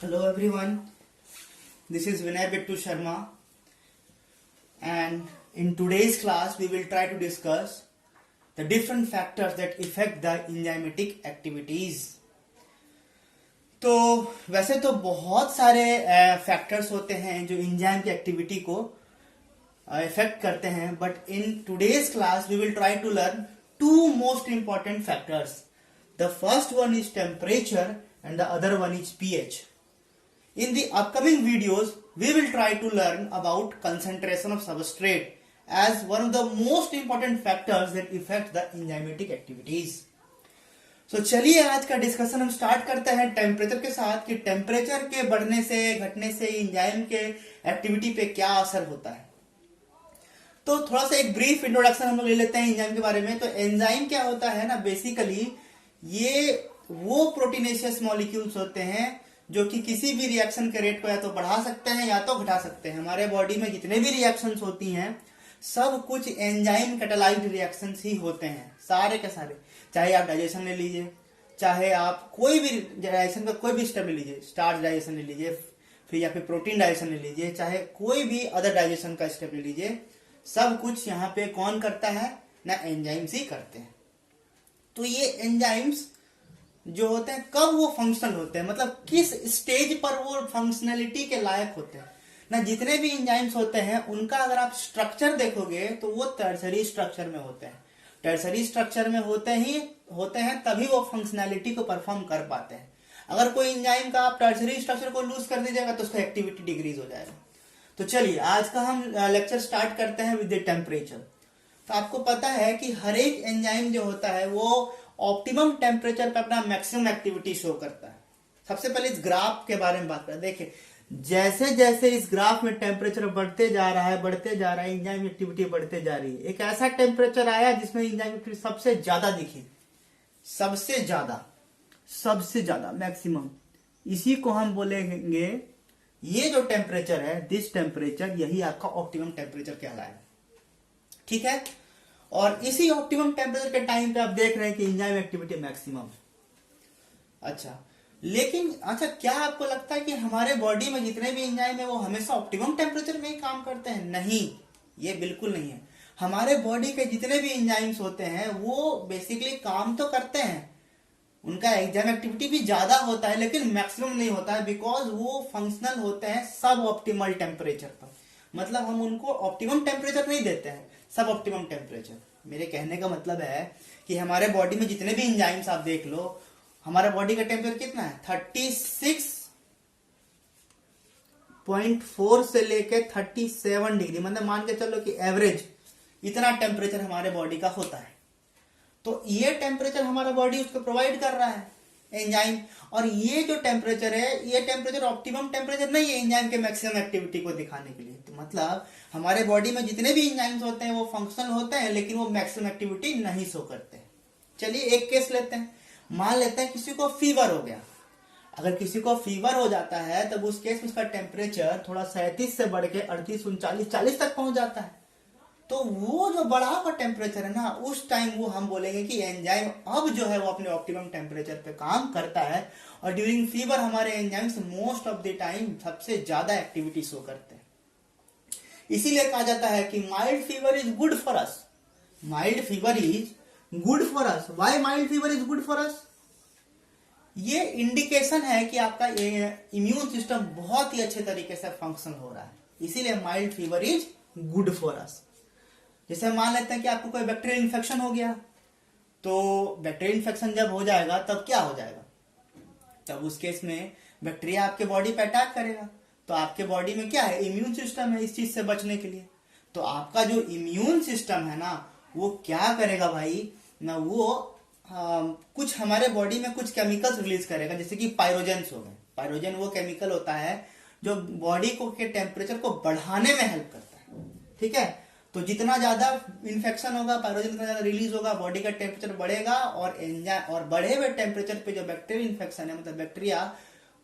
Hello everyone, this is Vinay Bittu Sharma, and in today's class we will try to discuss the different factors that affect the enzymatic activities. तो वैसे तो बहुत सारे factors होते हैं जो enzyme की एक्टिविटी को इफेक्ट करते हैं, but in today's class we will try to learn two most important factors. The first one is temperature and the other one is pH. In the upcoming videos, we will try to learn about concentration of substrate as one of the most important factors that affect the enzymatic activities. So चलिए आज का discussion हम start करते हैं temperature के साथ कि temperature के बढ़ने से घटने से एंजाइम के एक्टिविटी पे क्या असर होता है. तो थोड़ा सा एक ब्रीफ इंट्रोडक्शन हम लोग ले लेते हैं एंजाइम के बारे में. तो एंजाइम क्या होता है ना, बेसिकली ये वो प्रोटीनेशियस मॉलिक्यूल्स होते हैं जो कि किसी भी रिएक्शन के रेट को या तो बढ़ा सकते हैं या तो घटा सकते हैं. हमारे बॉडी में जितने भी रिएक्शंस होती हैं सब कुछ एंजाइम कैटालाइज्ड रिएक्शंस ही होते हैं, सारे के सारे. चाहे आप डाइजेशन ले लीजिए, चाहे आप कोई भी डाइजेशन का कोई भी स्टेप ले लीजिए, स्टार्च डाइजेशन ले लीजिए, फिर या फिर प्रोटीन डाइजेशन ले लीजिए, चाहे कोई भी अदर डाइजेशन का स्टेप ले लीजिए, सब कुछ यहाँ पे कौन करता है ना, एंजाइम्स ही करते हैं. तो ये एंजाइम्स जो होते हैं कब वो फंक्शनल होते हैं, मतलब किस स्टेज पर वो फंक्शनलिटी के लायक होते हैं ना. जितने भी एंजाइम्स होते हैं उनका अगर आप स्ट्रक्चर देखोगे तो वो टर्सरी स्ट्रक्चर में होते हैं. टर्सरी स्ट्रक्चर में होते हैं तभी वो फंक्शनैलिटी को परफॉर्म कर पाते हैं. अगर कोई एंजाइम का आप टर्सरी स्ट्रक्चर को लूज कर दीजिएगा तो उसका एक्टिविटी डिक्रीज हो जाएगा. तो चलिए आज का हम लेक्चर स्टार्ट करते हैं विद द टेम्परेचर. तो आपको पता है कि हर एक एंजाइम जो होता है वो ऑप्टिमम टेम्परेचर पर अपना मैक्सिमम एक्टिविटी शो करता है. सबसे पहले इस ग्राफ के बारे में बात करें. देखिए जैसे जैसे इस ग्राफ में टेम्परेचर बढ़ते जा रहा है एंजाइम एक्टिविटी बढ़ते जा रही है. एक ऐसा टेम्परेचर आया जिसमें एंजाइम एक्टिविटी सबसे ज्यादा दिखी, सबसे ज्यादा मैक्सिमम. इसी को हम बोलेंगे, ये जो टेम्परेचर है, दिस टेम्परेचर, यही आपका ऑप्टिमम टेम्परेचर कहलाएगा. ठीक है. और इसी ऑप्टिमम टेम्परेचर के टाइम पे आप देख रहे हैं कि एंजाइम एक्टिविटी मैक्सिमम. लेकिन क्या आपको लगता है कि हमारे बॉडी में जितने भी एंजाइम है वो हमेशा ऑप्टिमम टेम्परेचर में ही काम करते हैं? नहीं, ये बिल्कुल नहीं है. हमारे बॉडी के जितने भी एंजाइम्स होते हैं वो बेसिकली काम तो करते हैं, उनका एंजाइम एक्टिविटी भी ज्यादा होता है लेकिन मैक्सिमम नहीं होता है, बिकॉज वो फंक्शनल होते हैं सब ऑप्टिमल टेम्परेचर पर. मतलब हम उनको ऑप्टिमम टेम्परेचर नहीं देते हैं, सब ऑप्टिमम टेम्परेचर. मेरे कहने का मतलब है कि हमारे बॉडी में जितने भी एंजाइम्स आप देख लो, हमारे बॉडी का टेम्परेचर कितना है, 36.4 से लेके 37 डिग्री, मतलब मान के चलो कि एवरेज इतना टेम्परेचर हमारे बॉडी का होता है. तो ये टेम्परेचर हमारा बॉडी उसको प्रोवाइड कर रहा है एंजाइम. और ये जो टेम्परेचर है, ये टेम्परेचर ऑप्टिमम टेम्परेचर नहीं है एंजाइम के मैक्सिमम एक्टिविटी को दिखाने के लिए. तो मतलब हमारे बॉडी में जितने भी एंजाइम्स होते हैं वो फंक्शनल होते हैं लेकिन वो मैक्सिमम एक्टिविटी नहीं शो करते. चलिए एक केस लेते हैं. मान लेते हैं किसी को फीवर हो गया. अगर किसी को फीवर हो जाता है तब उस केस में उसका टेम्परेचर थोड़ा 37 से बढ़ के 38, 39, 40 तक पहुंच जाता है. तो वो जो बढ़ा हुआ टेम्परेचर है ना, उस टाइम वो हम बोलेंगे कि एंजाइम अब जो है वो अपने ऑप्टिमम टेम्परेचर पे काम करता है. और ड्यूरिंग फीवर हमारे enzymes most of the time सबसे ज्यादा एक्टिविटी शो करते हैं. इसीलिए कहा जाता है कि mild fever is good for us. Mild fever is good for us. Why mild fever is good for us? ये इंडिकेशन है कि आपका इम्यून सिस्टम बहुत ही अच्छे तरीके से फंक्शन हो रहा है, इसीलिए mild fever is good for us. जैसे मान लेते हैं कि आपको कोई बैक्टीरियल इन्फेक्शन हो गया, तो बैक्टीरियल इन्फेक्शन जब हो जाएगा तब क्या हो जाएगा, तब उस केस में बैक्टीरिया आपके बॉडी पे अटैक करेगा. तो आपके बॉडी में क्या है, इम्यून सिस्टम है इस चीज से बचने के लिए. तो आपका जो इम्यून सिस्टम है ना वो क्या करेगा भाई ना, वो कुछ हमारे बॉडी में कुछ केमिकल्स रिलीज करेगा, जैसे कि पायरोजेंस हो गए. पायरोजन वो केमिकल होता है जो बॉडी को के टेम्परेचर को बढ़ाने में हेल्प करता है. ठीक है. तो जितना ज्यादा इन्फेक्शन होगा, पायरोजन जितना ज्यादा रिलीज होगा, बॉडी का टेम्परेचर बढ़ेगा. और बढ़े हुए टेम्परेचर पे जो बैक्टीरियल इन्फेक्शन है, मतलब बैक्टीरिया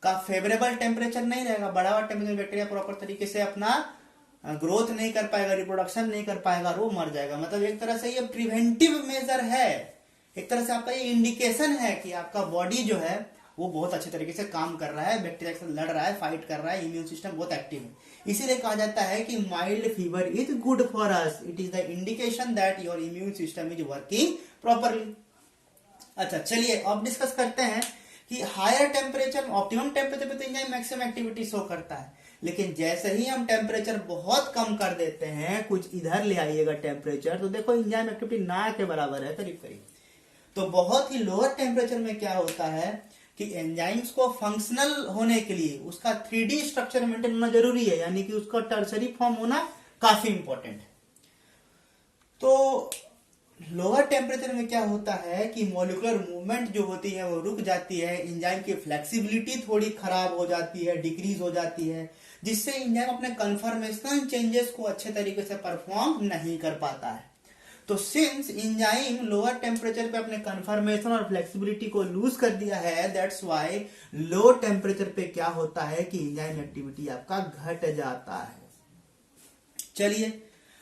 का फेवरेबल टेम्परेचर नहीं रहेगा. बढ़ा हुआ टेम्परेचर बैक्टीरिया प्रॉपर तरीके से अपना ग्रोथ नहीं कर पाएगा, रिप्रोडक्शन नहीं कर पाएगा, वो मर जाएगा. मतलब एक तरह से ये प्रिवेंटिव मेजर है, एक तरह से आपका ये इंडिकेशन है कि आपका बॉडी जो है वो बहुत अच्छे तरीके से काम कर रहा है, बैक्टीरिया के साथ लड़ रहा है, फाइट कर रहा है, इम्यून सिस्टम बहुत एक्टिव है। इसीलिए कहा जाता है कि mild fever is good for us, it is the indication that your immune system is working properly. अच्छा चलिए अब डिस्कस करते हैं कि हायर टेम्परेचर, ऑप्टिमम टेम्परेचर पे तो एंजाइम मैक्सिमम एक्टिविटी शो करता है, लेकिन जैसे ही हम टेम्परेचर बहुत कम कर देते हैं, कुछ इधर ले आइएगा टेम्परेचर, तो देखो एंजाइम एक्टिविटी ना के बराबर है करीब करीब। तो बहुत ही लोअर टेम्परेचर में क्या होता है कि एंजाइम्स को फंक्शनल होने के लिए उसका 3D स्ट्रक्चर मेंटेन होना जरूरी है, यानी कि उसका टर्सरी फॉर्म होना काफी इंपॉर्टेंट है। तो लोअर टेम्परेचर में क्या होता है कि मॉलिक्यूलर मूवमेंट जो होती है वो रुक जाती है, एंजाइम की फ्लेक्सिबिलिटी थोड़ी खराब हो जाती है, डिक्रीज हो जाती है, जिससे एंजाइम अपने कन्फर्मेशनल चेंजेस को अच्छे तरीके से परफॉर्म नहीं कर पाता है। तो सिंस एंजाइम लोअर टेम्परेचर पे अपने कन्फर्मेशन और फ्लेक्सिबिलिटी को लूज कर दिया है, दैट्स व्हाई लो टेम्परेचर पे क्या होता है कि एंजाइम एक्टिविटी आपका घट जाता है। चलिए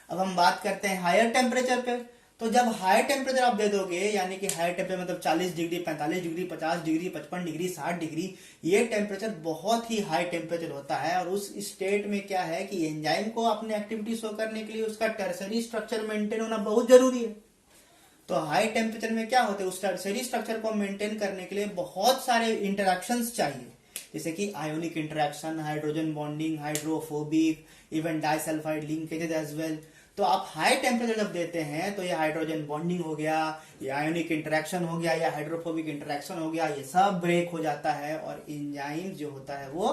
अब हम बात करते हैं हायर टेम्परेचर पे। तो जब हाई टेम्परेचर आप दे दोगे, यानी कि हाई टेम्परेचर मतलब 40 degree, 45 degree, 50 degree, 55 degree, 60 degree, ये टेम्परेचर बहुत ही हाई टेम्परेचर होता है। और उस स्टेट में क्या है कि एंजाइम को अपनी एक्टिविटी शो करने के लिए उसका टर्सरी स्ट्रक्चर मेंटेन होना बहुत जरूरी है। तो हाई टेम्परेचर में क्या होता है, उस टर्सरी स्ट्रक्चर को मेंटेन करने के लिए बहुत सारे इंटरेक्शंस चाहिए, जैसे कि ionic interaction, hydrogen bonding, hydrophobic, even disulphide linkages as well. तो आप हाई टेम्परेचर जब देते हैं तो ये हाइड्रोजन बॉन्डिंग हो गया, ये आयोनिक इंटरेक्शन हो गया, या हाइड्रोफोबिक इंटरेक्शन हो गया, ये सब ब्रेक हो जाता है और एंजाइम जो होता है वो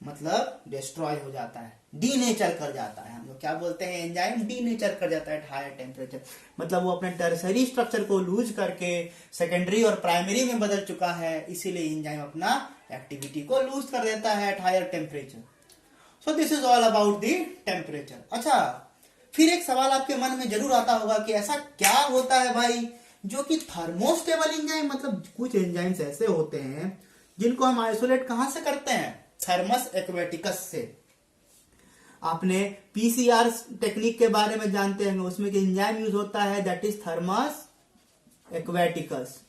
मतलब डिस्ट्रॉय हो जाता है, डीनेचर कर जाता है। हम लोग क्या बोलते हैं, एंजाइम डीनेचर कर जाता है हायर टेम्परेचर, मतलब वो अपने टर्सरी स्ट्रक्चर को लूज करके सेकेंडरी और प्राइमरी में बदल चुका है, इसीलिए एंजाइम अपना एक्टिविटी को लूज कर देता है at higher temperature. So this is all about the temperature. अच्छा, फिर एक सवाल आपके मन में जरूर आता होगा कि ऐसा क्या होता है भाई जो कि थर्मोस्टेबल एंजाइम, मतलब कुछ एंजाइम्स ऐसे होते हैं जिनको हम आइसोलेट कहां से करते हैं, थर्मस एक्वेटिकस से। आपने पीसीआर टेक्निक के बारे में जानते हैं, उसमें एंजाइम यूज होता है that is Thermus aquaticus.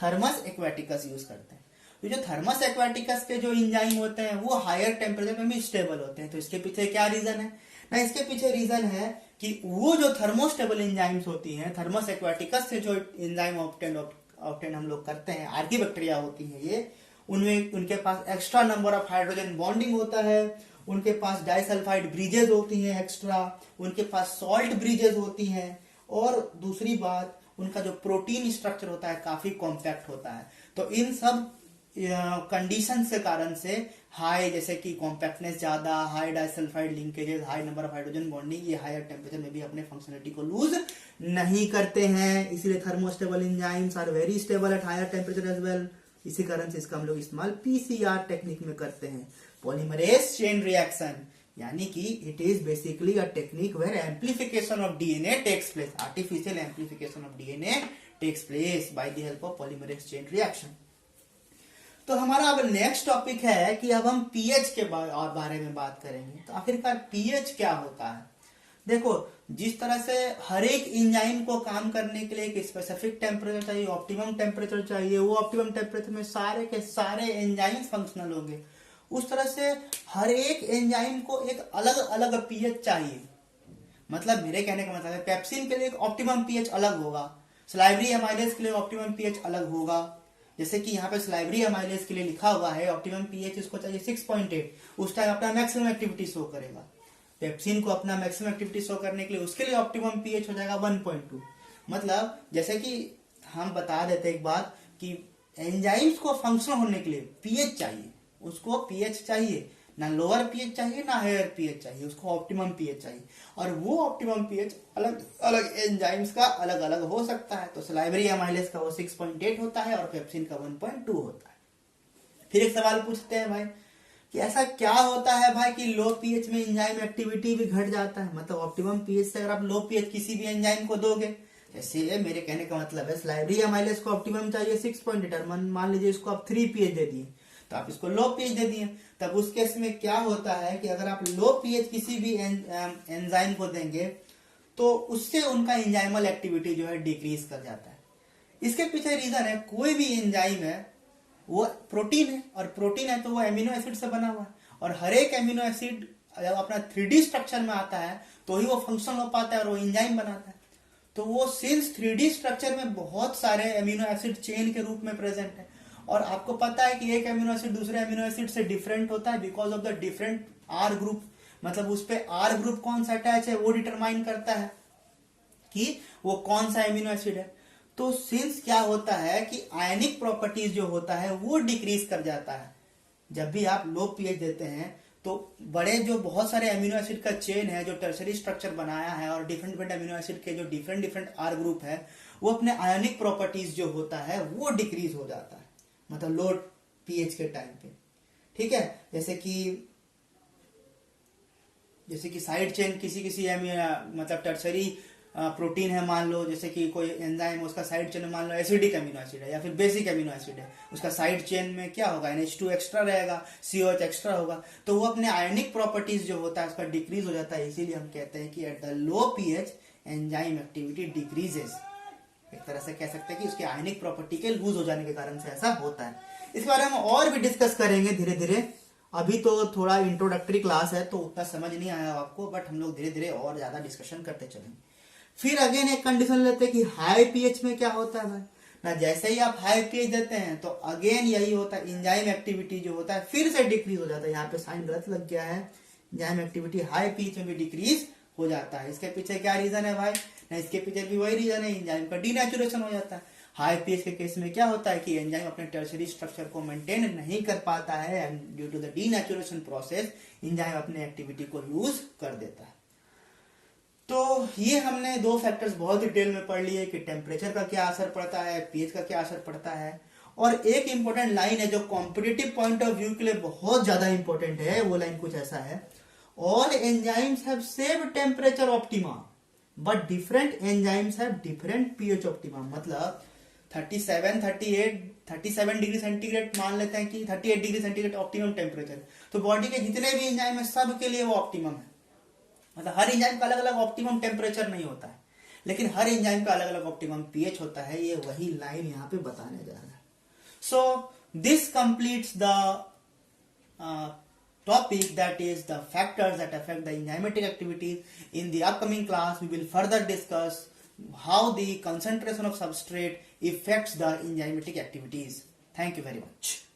Thermus aquaticus use करते हैं। तो जो थर्मस एक्वेटिकस के जो एंजाइम होते हैं वो हायर टेम्परेचर में भी स्टेबल होते हैं। तो इसके पीछे क्या रीजन है ना, इसके पीछे रीजन है कि वो जो थर्मोस्टेबल एंजाइम्स होती हैं, थर्मस एक्वेटिकस से जो एंजाइम ऑब्टेन हम लोग करते हैं, आर्किबैक्टीरिया होती हैं ये, उनमें उनके पास extra number of hydrogen bonding होता है, उनके पास डाइसल्फाइड ब्रिजेस होती हैं एक्स्ट्रा, उनके पास सॉल्ट ब्रिजेस होती हैं, और दूसरी बात उनका जो प्रोटीन स्ट्रक्चर होता है काफी कॉम्पैक्ट होता है। तो इन सब कंडीशन के कारण से हाई, जैसे कि कॉम्पैक्टनेस ज्यादा, high disulphide linkages, high number of hydrogen bonding, ये हायर टेम्परेचर में भी अपने फंक्शनलिटी को लूज नहीं करते हैं। इसलिए thermostable enzymes are very stable at higher temperature as well. इसी कारण से इसका हम लोग इस्तेमाल पीसीआर टेक्निक में करते हैं, पॉलीमरेज चेन रिएक्शन, यानी कि it is basically a technique where amplification of DNA takes place, artificial amplification of DNA takes place by the help of polymerase chain reaction. तो हमारा अब नेक्स्ट टॉपिक है कि अब हम पीएच के बारे में बात करेंगे। तो आखिरकार पीएच क्या होता है। देखो, जिस तरह से हर एक एंजाइम को काम करने के लिए एक स्पेसिफिक टेम्परेचर चाहिए, ऑप्टिमम टेम्परेचर चाहिए, वो ऑप्टिमम टेम्परेचर में सारे के सारे एंजाइम्स फंक्शनल होंगे, उस तरह से हर एक एंजाइम को एक अलग अलग पीएच चाहिए। मतलब मेरे कहने का मतलब है, पेप्सिन के लिए एक ऑप्टिमम पीएच अलग होगा, सलाइवरी एमाइलेज के लिए ऑप्टिमम पीएच अलग होगा। जैसे कि यहाँ पे सलाइवरी एमाइलेज के लिए लिखा हुआ है ऑप्टिमम पीएच इसको चाहिए 6.8, उस टाइम अपना मैक्सिमम एक्टिविटी शो करेगा। पेप्सिन को अपना मैक्सिमम एक्टिविटी शो करने के लिए उसके लिए ऑप्टिमम पीएच हो जाएगा 1.2। मतलब जैसे कि हम बता देते एक बात कि एंजाइम्स को फंक्शन होने के लिए पीएच चाहिए, उसको पीएच चाहिए, ना लोअर पीएच चाहिए ना हायर पीएच चाहिए, उसको ऑप्टिमम पीएच चाहिए। और वो ऑप्टिमम पीएच अलग अलग एंजाइम्स का अलग अलग हो सकता है। तो सलाइवरी एमाइलेज का वो 6.8 होता है और पेप्सिन का 1.2 होता है। फिर एक सवाल पूछते हैं भाई कि ऐसा क्या होता है भाई कि लो पीएच में एंजाइम एक्टिविटी भी घट जाता है। मतलब ऑप्टिमम पीएच से अगर आप लो पीएच किसी भी एंजाइम को दोगे, जैसे मेरे कहने का मतलब है सलाइवरी एमाइलेज को ऑप्टिमम चाहिए 6.8, मान लीजिए इसको आप 3 पीएच दे दिए, तो आप इसको लो पीएच दे दिए, तब उस केस में क्या होता है कि अगर आप लो पीएच किसी भी एंजाइम को देंगे तो उससे उनका एंजाइमल एक्टिविटी जो है डिक्रीज कर जाता है। इसके पीछे रीजन है, कोई भी एंजाइम है वो प्रोटीन है, और प्रोटीन है तो वो एमिनो एसिड से बना हुआ है, और हर एक एमिनो एसिड जब अपना 3D स्ट्रक्चर में आता है तो ही वो फंक्शन हो पाता है और वो एंजाइम बनाता है। तो वो सिंस 3D स्ट्रक्चर में बहुत सारे एमिनो एसिड चेन के रूप में प्रेजेंट है, और आपको पता है कि एक एमिनो एसिड दूसरे एमिनो एसिड से डिफरेंट होता है because of the different R group, मतलब उस पे आर ग्रुप कौन सा अटैच है वो डिटरमाइन करता है कि वो कौन सा एमिनो एसिड है। तो सिंस क्या होता है कि आयनिक प्रॉपर्टीज जो होता है वो डिक्रीज कर जाता है जब भी आप लो पीएच देते हैं, तो बड़े जो बहुत सारे एमिनो एसिड का चेन है जो टर्सरी स्ट्रक्चर बनाया है और डिफरेंट डिफरेंट एमिनो एसिड के जो डिफरेंट डिफरेंट आर ग्रुप है वो अपने आयनिक प्रॉपर्टीज जो होता है वो डिक्रीज हो जाता है, मतलब लो पीएच के टाइम पे। ठीक है, जैसे कि साइड चेन किसी किसी मतलब टर्सरी प्रोटीन है, मान लो जैसे कि कोई एंजाइम, उसका साइड चेन में मान लो एसिडिक अमीनो एसिड है या फिर बेसिक अमीनो एसिड है, उसका साइड चेन में क्या होगा, NH2 एक्स्ट्रा रहेगा, COH एक्स्ट्रा होगा, तो वो अपने आयनिक प्रॉपर्टीज जो होता है उसका डिक्रीज हो जाता है। इसीलिए हम कहते हैं कि at the low pH enzyme activity decreases. एक तरह से कह सकते हैं कि उसके आयनिक प्रॉपर्टी के लूज हो जाने के कारण से ऐसा होता है। इस बारे में हम और भी डिस्कस करेंगे धीरे धीरे, अभी तो थोड़ा इंट्रोडक्टरी क्लास है तो उतना समझ नहीं आया आपको, बट हम लोग धीरे धीरे और ज्यादा डिस्कशन करते चलेंगे। फिर अगेन एक कंडीशन लेते हैं कि हाई पीएच में क्या होता है भाई ना, जैसे ही आप हाई पीएच देते हैं तो अगेन यही होता है, एंजाइम एक्टिविटी जो होता है फिर से डिक्रीज हो जाता है। यहाँ पे साइन गलत लग गया है, एंजाइम एक्टिविटी हाई पीएच में भी डिक्रीज हो जाता है। इसके पीछे क्या रीजन है भाई ना, इसके पीछे भी वही रीजन है, एंजाइम का डीनेचुरेशन हो जाता है। हाई पीएच के केस में क्या होता है कि एंजाइम अपने टर्सरी स्ट्रक्चर को मेंटेन नहीं कर पाता है and due to the denaturation process enzyme अपने एक्टिविटी को लूज कर देता है। तो ये हमने दो फैक्टर्स बहुत डिटेल में पढ़ लिए कि टेम्परेचर का क्या असर पड़ता है, पीएच का क्या असर पड़ता है। और एक इंपॉर्टेंट लाइन है जो कॉम्पिटिटिव पॉइंट ऑफ व्यू के लिए बहुत ज्यादा इंपॉर्टेंट है, वो लाइन कुछ ऐसा है, all enzymes have same temperature optima but different enzymes have different pH optima. मतलब 37 डिग्री सेंटीग्रेड मान लेते हैं कि 38 डिग्री सेंटीग्रेड ऑप्टिमम टेम्परेचर, तो बॉडी के जितने भी एंजाइम है सब के लिए वो ऑप्टिमम है। मतलब हर एंजाइम का अलग अलग ऑप्टिमम टेम्परेचर नहीं होता है, लेकिन हर एंजाइम का अलग अलग ऑप्टिमम पीएच होता है। ये वही लाइन यहाँ पे बताने जा रहा है। So this completes the topic, that is the factors that affect the enzymatic activities. In the upcoming class we will further discuss how the concentration of substrate affects the enzymatic activities. Thank you very much.